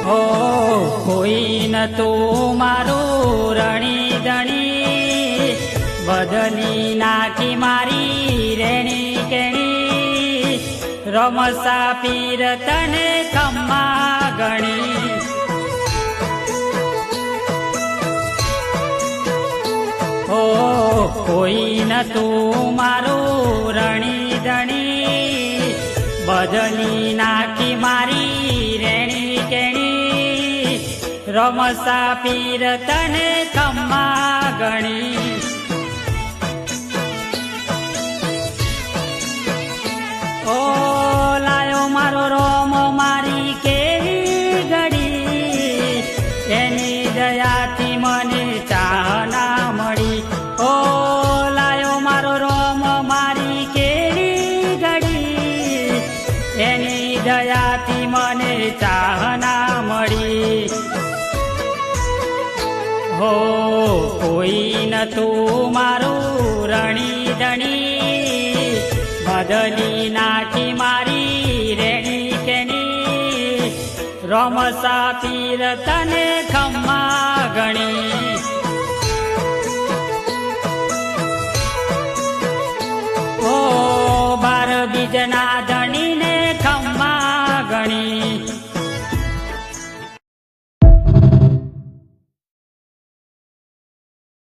હો કોઈ નતું મારું રણી ધણી, બદલી નાખી મારી રેણી કેણી, રમસા પીર તને ખમ્મા ગણી. હો કોઈ નતું મારું રણી ધણી, બદલી નાખી મારી રેણી કેણી, રમસા પીર તને ખમ્મા ગણી. ઓ લાયો મારો રોમ મારી કેવી ઘડી, એની દયાથી મને ચાહના મળી. ઓ લાયો મારો રોમ મારી કેવી ઘડી, એની દયાથી મને ચાહના મળી. હો કોઈ નતું મારું રણી ધણી, બદલી નાખી મારી રેણી કેણી, રમસા પીર તને ખમ્મા ગણી. ઓ બાર બીજના